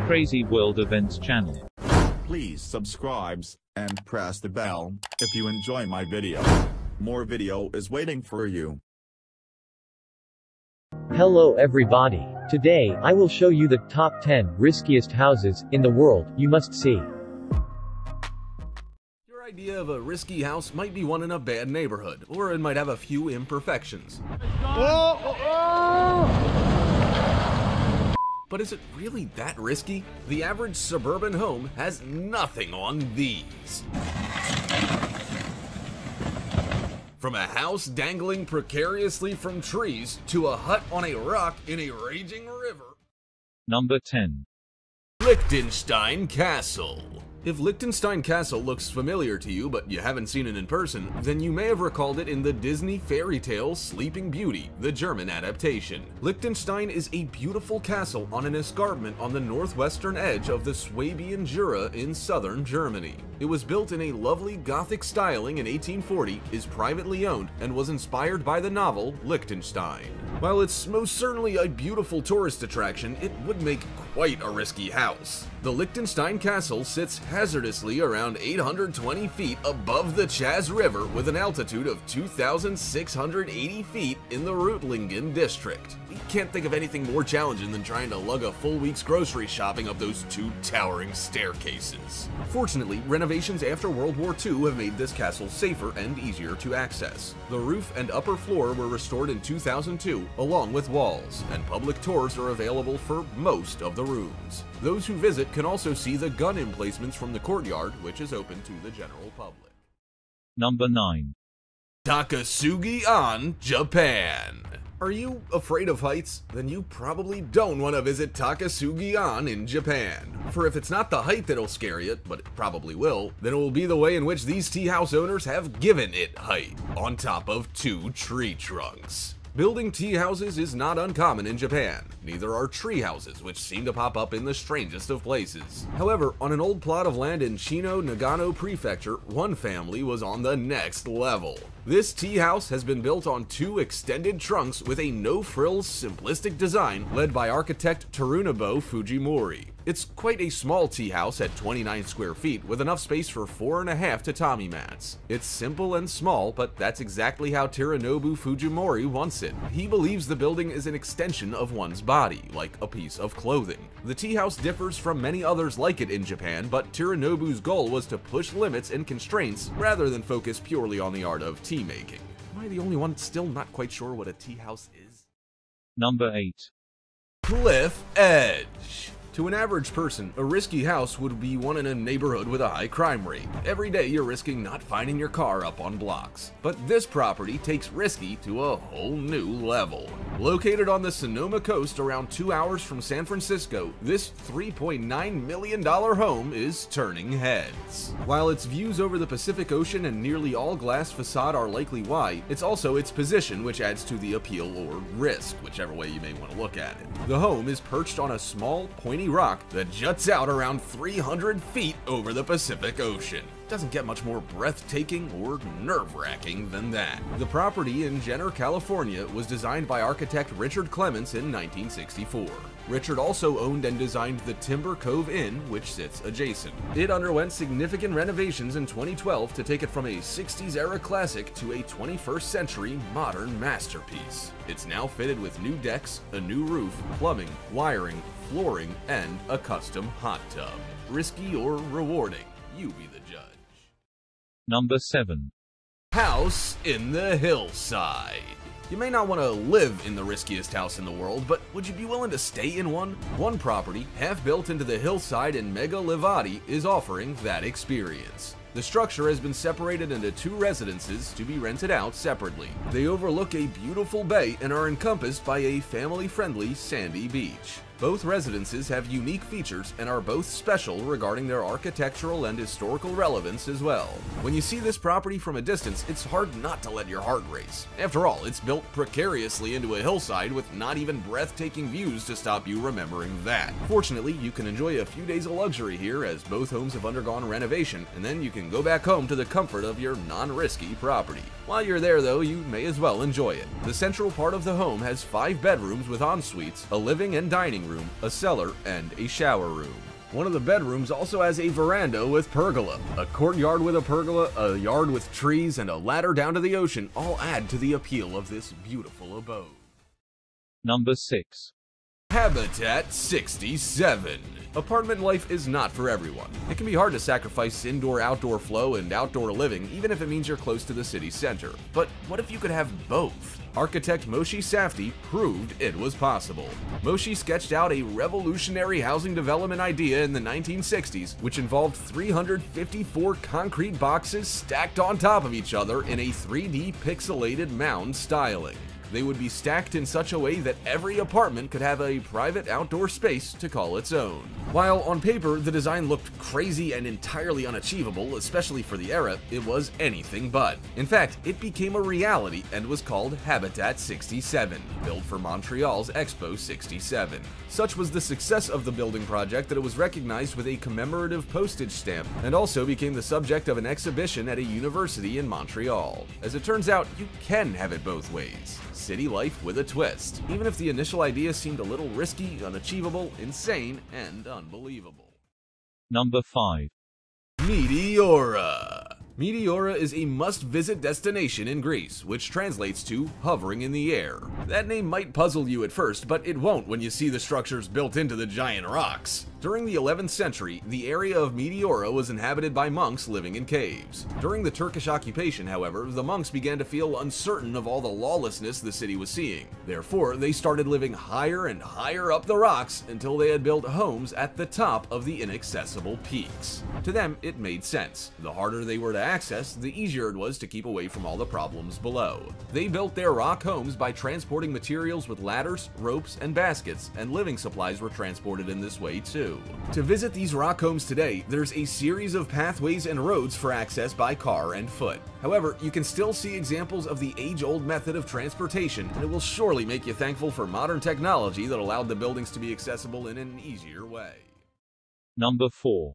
Crazy World Events channel. Please subscribe and press the bell if you enjoy my video. More video is waiting for you. Hello everybody. Today, I will show you the top 10 riskiest houses in the world you must see. Your idea of a risky house might be one in a bad neighborhood, or it might have a few imperfections. But is it really that risky? The average suburban home has nothing on these. From a house dangling precariously from trees to a hut on a rock in a raging river. Number 10. Richtenstein Castle. If Richtenstein Castle looks familiar to you but you haven't seen it in person, then you may have recalled it in the Disney fairy tale Sleeping Beauty, the German adaptation. Liechtenstein is a beautiful castle on an escarpment on the northwestern edge of the Swabian Jura in southern Germany. It was built in a lovely Gothic styling in 1840, is privately owned, and was inspired by the novel Liechtenstein. While it's most certainly a beautiful tourist attraction, it would make quite a risky house. The Liechtenstein Castle sits hazardously around 820 feet above the Chaz River with an altitude of 2,680 feet in the Reutlingen district. We can't think of anything more challenging than trying to lug a full week's grocery shopping up those two towering staircases. Fortunately, renovations after World War II have made this castle safer and easier to access. The roof and upper floor were restored in 2002, along with walls, and public tours are available for most of the rooms. Those who visit can also see the gun emplacements from the courtyard, which is open to the general public. Number 9. Takasugi on Japan. Are you afraid of heights? Then you probably don't want to visit Takasugi on in Japan. For if it's not the height that'll scare you, but it probably will, then it will be the way in which these tea house owners have given it height, on top of 2 tree trunks. Building tea houses is not uncommon in Japan. Neither are tree houses, which seem to pop up in the strangest of places. However, on an old plot of land in Chino, Nagano Prefecture, one family was on the next level. This tea house has been built on 2 extended trunks with a no-frills, simplistic design led by architect Terunobu Fujimori. It's quite a small tea house at 29 square feet with enough space for 4.5 tatami mats. It's simple and small, but that's exactly how Terunobu Fujimori wants it. He believes the building is an extension of one's body, like a piece of clothing. The tea house differs from many others like it in Japan, but Terunobu's goal was to push limits and constraints rather than focus purely on the art of tea making. Am I the only one still not quite sure what a tea house is? Number 8. Cliff Edge. To an average person, a risky house would be one in a neighborhood with a high crime rate. Every day you're risking not finding your car up on blocks. But this property takes risky to a whole new level. Located on the Sonoma coast around 2 hours from San Francisco, this $3.9 million home is turning heads. While its views over the Pacific Ocean and nearly all glass facade are likely why, it's also its position which adds to the appeal or risk, whichever way you may want to look at it. The home is perched on a small, pointy rock that juts out around 300 feet over the Pacific Ocean. Doesn't get much more breathtaking or nerve-wracking than that. The property in Jenner, California was designed by architect Richard Clements in 1964. Richard also owned and designed the Timber Cove Inn, which sits adjacent. It underwent significant renovations in 2012 to take it from a 60s-era classic to a 21st-century modern masterpiece. It's now fitted with new decks, a new roof, plumbing, wiring, flooring, and a custom hot tub. Risky or rewarding? You be the judge. Number 7. House in the Hillside. You may not want to live in the riskiest house in the world, but would you be willing to stay in one? One property, half built into the hillside in Mega Livati, is offering that experience. The structure has been separated into 2 residences to be rented out separately. They overlook a beautiful bay and are encompassed by a family-friendly sandy beach. Both residences have unique features and are both special regarding their architectural and historical relevance as well. When you see this property from a distance, it's hard not to let your heart race. After all, it's built precariously into a hillside with not even breathtaking views to stop you remembering that. Fortunately, you can enjoy a few days of luxury here as both homes have undergone renovation, and then you can go back home to the comfort of your non-risky property. While you're there though, you may as well enjoy it. The central part of the home has 5 bedrooms with en-suites, a living and dining room, a cellar, and a shower room. One of the bedrooms also has a veranda with pergola. A courtyard with a pergola, a yard with trees, and a ladder down to the ocean all add to the appeal of this beautiful abode. Number 6. Habitat 67. Apartment life is not for everyone. It can be hard to sacrifice indoor-outdoor flow and outdoor living, even if it means you're close to the city center. But what if you could have both? Architect Moshe Safdie proved it was possible. Moshe sketched out a revolutionary housing development idea in the 1960s, which involved 354 concrete boxes stacked on top of each other in a 3D pixelated mound styling. They would be stacked in such a way that every apartment could have a private outdoor space to call its own. While on paper the design looked crazy and entirely unachievable, especially for the era, it was anything but. In fact, it became a reality and was called Habitat 67, built for Montreal's Expo 67. Such was the success of the building project that it was recognized with a commemorative postage stamp, and also became the subject of an exhibition at a university in Montreal. As it turns out, you can have it both ways. City life with a twist, even if the initial idea seemed a little risky, unachievable, insane, and unbelievable. Number 5. Meteora. Meteora is a must-visit destination in Greece, which translates to hovering in the air. That name might puzzle you at first, but it won't when you see the structures built into the giant rocks. During the 11th century, the area of Meteora was inhabited by monks living in caves. During the Turkish occupation, however, the monks began to feel uncertain of all the lawlessness the city was seeing. Therefore, they started living higher and higher up the rocks until they had built homes at the top of the inaccessible peaks. To them, it made sense. The harder they were to access, the easier it was to keep away from all the problems below. They built their rock homes by transporting materials with ladders, ropes, and baskets, and living supplies were transported in this way too. To visit these rock homes today, there's a series of pathways and roads for access by car and foot. However, you can still see examples of the age-old method of transportation, and it will surely make you thankful for modern technology that allowed the buildings to be accessible in an easier way. Number 4.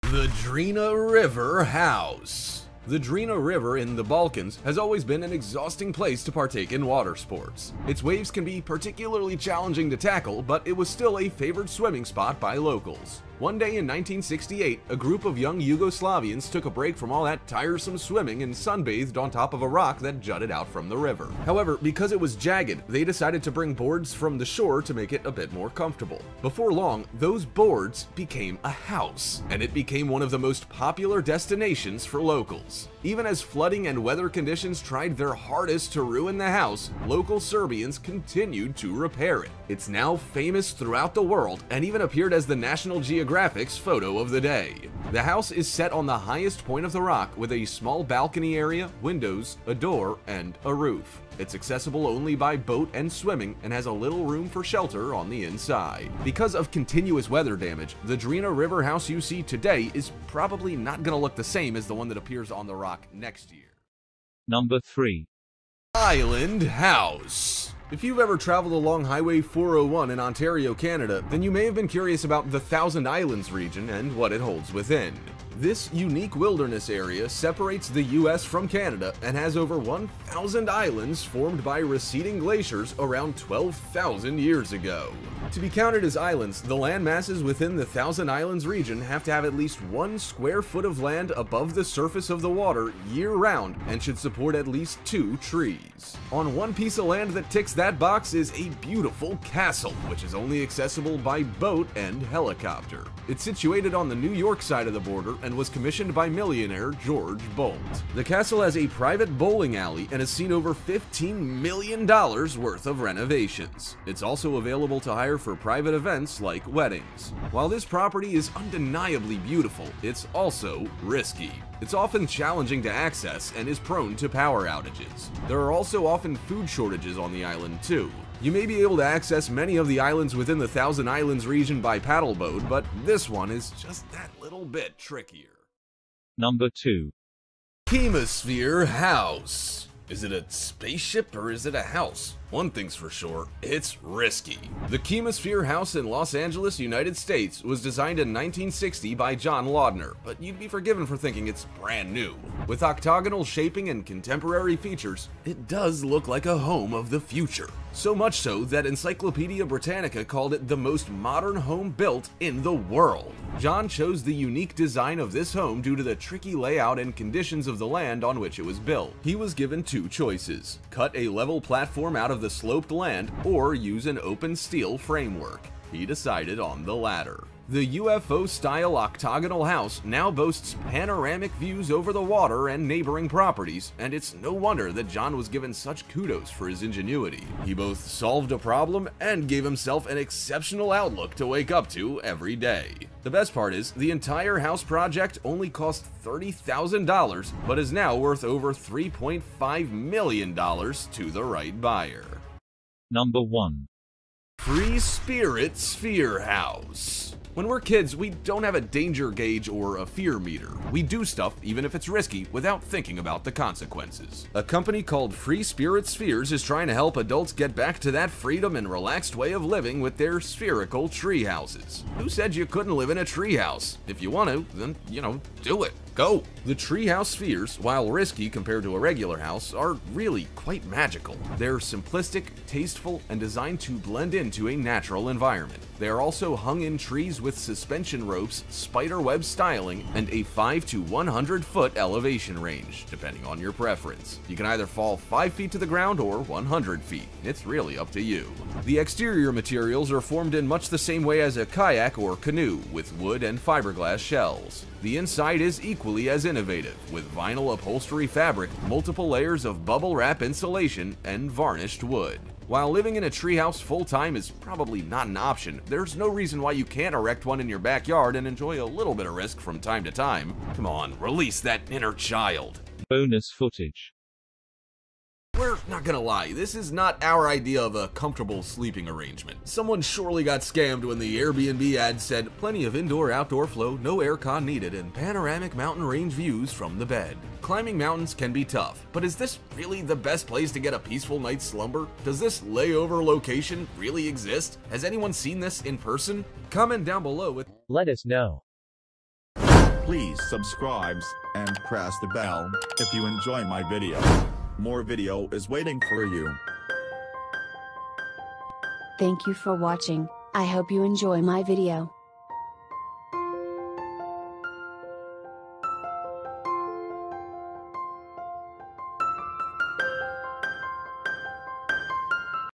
The Drina River House. The Drina River in the Balkans has always been an exhausting place to partake in water sports. Its waves can be particularly challenging to tackle, but it was still a favored swimming spot by locals. One day in 1968, a group of young Yugoslavians took a break from all that tiresome swimming and sunbathed on top of a rock that jutted out from the river. However, because it was jagged, they decided to bring boards from the shore to make it a bit more comfortable. Before long, those boards became a house, and it became one of the most popular destinations for locals. Even as flooding and weather conditions tried their hardest to ruin the house, local Serbians continued to repair it. It's now famous throughout the world and even appeared as the National Geographic's photo of the day. The house is set on the highest point of the rock with a small balcony area, windows, a door, and a roof. It's accessible only by boat and swimming and has a little room for shelter on the inside. Because of continuous weather damage, the Drina River house you see today is probably not going to look the same as the one that appears on the rock next year. Number 3. Island House. If you've ever traveled along Highway 401 in Ontario, Canada, then you may have been curious about the Thousand Islands region and what it holds within. This unique wilderness area separates the US from Canada and has over 1,000 islands formed by receding glaciers around 12,000 years ago. To be counted as islands, the land masses within the Thousand Islands region have to have at least 1 square foot of land above the surface of the water year-round and should support at least 2 trees. On one piece of land that ticks that box is a beautiful castle, which is only accessible by boat and helicopter. It's situated on the New York side of the border and was commissioned by millionaire George Bolt. The castle has a private bowling alley and has seen over $15 million worth of renovations. It's also available to hire for private events like weddings. While this property is undeniably beautiful, it's also risky. It's often challenging to access and is prone to power outages. There are also often food shortages on the island too. You may be able to access many of the islands within the Thousand Islands region by paddle boat, but this one is just that little bit trickier. Number 2. Hemisphere House. Is it a spaceship or is it a house? One thing's for sure, it's risky. The Hemisphere House in Los Angeles, United States was designed in 1960 by John Laudner, but you'd be forgiven for thinking it's brand new. With octagonal shaping and contemporary features, it does look like a home of the future. So much so that Encyclopedia Britannica called it the most modern home built in the world. John chose the unique design of this home due to the tricky layout and conditions of the land on which it was built. He was given two choices: cut a level platform out of the sloped land or use an open steel framework. He decided on the latter. The UFO-style octagonal house now boasts panoramic views over the water and neighboring properties, and it's no wonder that John was given such kudos for his ingenuity. He both solved a problem and gave himself an exceptional outlook to wake up to every day. The best part is, the entire house project only cost $30,000, but is now worth over $3.5 million to the right buyer. Number 1. Free Spirit Sphere House. When we're kids, we don't have a danger gauge or a fear meter. We do stuff, even if it's risky, without thinking about the consequences. A company called Free Spirit Spheres is trying to help adults get back to that freedom and relaxed way of living with their spherical tree houses. Who said you couldn't live in a tree house? If you want to, then, do it. Go! The treehouse spheres, while risky compared to a regular house, are really quite magical. They're simplistic, tasteful, and designed to blend into a natural environment. They are also hung in trees with suspension ropes, spiderweb styling, and a 5 to 100 foot elevation range, depending on your preference. You can either fall 5 feet to the ground or 100 feet. It's really up to you. The exterior materials are formed in much the same way as a kayak or canoe, with wood and fiberglass shells. The inside is equally as innovative, with vinyl upholstery fabric, multiple layers of bubble wrap insulation, and varnished wood. While living in a treehouse full-time is probably not an option, there's no reason why you can't erect one in your backyard and enjoy a little bit of risk from time to time. Come on, release that inner child. Bonus footage. We're not gonna lie, this is not our idea of a comfortable sleeping arrangement. Someone surely got scammed when the Airbnb ad said plenty of indoor-outdoor flow, no aircon needed, and panoramic mountain range views from the bed. Climbing mountains can be tough, but is this really the best place to get a peaceful night's slumber? Does this layover location really exist? Has anyone seen this in person? Comment down below with Let us know. Please subscribe and press the bell if you enjoy my video. More video is waiting for you. Thank you for watching. I hope you enjoy my video.